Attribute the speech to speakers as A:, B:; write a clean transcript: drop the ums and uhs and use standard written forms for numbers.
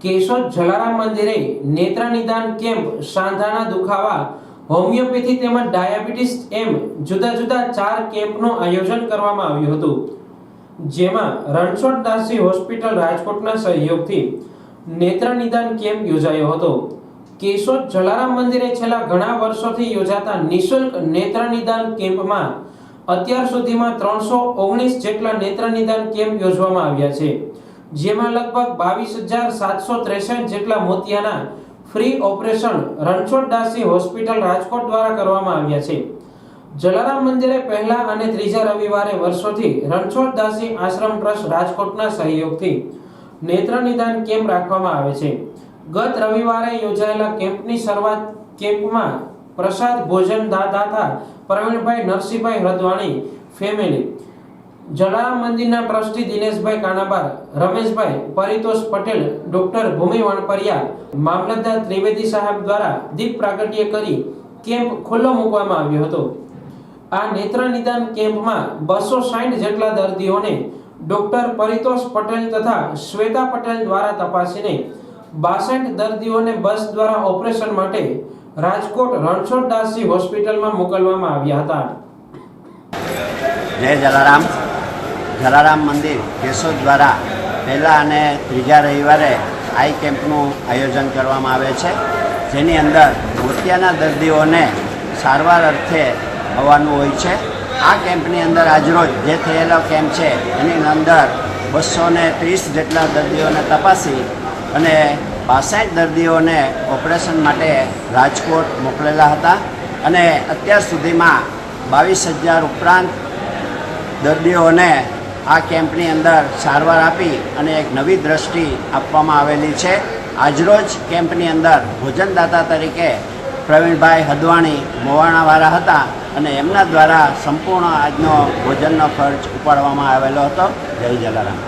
A: કેશોદ જલારામ મંદિરે નેત્ર નિદાન કેમ્પ, સાંધાના દુખાવા, હોમિયોપેથી તેમજ ડાયાબિટીસ એમ જુદા જુદા 4 કેમ્પનું આયોજન કરવામાં આવ્યું હતું, જેમાં રણછોડદાસજી હોસ્પિટલ રાજકોટના સહયોગથી નેત્ર નિદાન કેમ્પ યોજાયો હતો। કેશોદ જલારામ મંદિરે છેલ્લા ઘણા વર્ષોથી યોજાતા નિઃશુલ્ક નેત્ર નિદાન કેમ્પમાં અત્યાર સુધીમાં 319 જેટલા નેત્ર નિદાન કેમ્પ યોજવામાં આવ્યા છે, જેમાં લગભગ 22,763 જેટલા મોતિયાના free operation Ranchhoddasji hospital Rajkot દ્વારા કરવામાં આવ્યા છે। જલારામ મંદિરે પહેલા અને ત્રીજા રવિવારે વર્ષોથી રણછોડદાસજી આશ્રમ ટ્રસ્ટ રાજકોટના સહયોગથી નેત્ર નિદાન કેમ્પ રાખવામાં આવે છે। ગત રવિવારે યોજાયેલા કેમ્પની શરૂઆત કેમ્પમાં પ્રસાદ ભોજન દાતા પ્રવીણભાઈ નરસિંહભાઈ હૃદવાણી ફેમિલી, જલારામ મંદિરના ટ્રસ્ટી દિનેશભાઈ કાનાબાર, રમેશભાઈ પરિતોષ પટેલ, ડોક્ટર ભૂમિ વણપરિયા, મામલતદાર ત્રિવેદી સાહેબ દ્વારા દીપ પ્રાગટ્ય કરી કેમ્પ ખુલ્લો મૂકવામાં આવ્યો હતો। આ નેત્ર નિદાન કેમ્પમાં 260 જેટલા દર્દીઓને ડોક્ટર પરિતોષ પટેલ તથા શ્વેતા પટેલ દ્વારા તપાસીને 62 દર્દીઓને બસ દ્વારા ઓપરેશન માટે રાજકોટ રણછોડદાસજી હોસ્પિટલમાં મોકલવામાં આવ્યા હતા।
B: જય જલારામ। જલારામ મંદિર કેશોદ દ્વારા પહેલા અને ત્રીજા રવિવારે આઈ કેમ્પનું આયોજન કરવામાં આવે છે, જેની અંદર મોતિયાના દર્દીઓને સારવાર અર્થે આવવાનું હોય છે। આ કેમ્પની અંદર આજરોજ જે થયેલો કેમ્પ છે એની અંદર 230 જેટલા દર્દીઓને તપાસી અને 62 દર્દીઓને ઓપરેશન માટે રાજકોટ મોકલેલા હતા અને અત્યાર સુધીમાં 22,000 ઉપરાંત દર્દીઓને આ કેમ્પની અંદર સારવાર આપી અને એક નવી દ્રષ્ટિ આપવામાં આવેલી છે। આજરોજ કેમ્પની અંદર ભોજનદાતા તરીકે પ્રવીણભાઈ હદવાણી મોવાણાવાળા હતા અને એમના દ્વારા સંપૂર્ણ આજનો ભોજનનો ખર્ચ ઉપાડવામાં આવેલો હતો। જય જલારામ।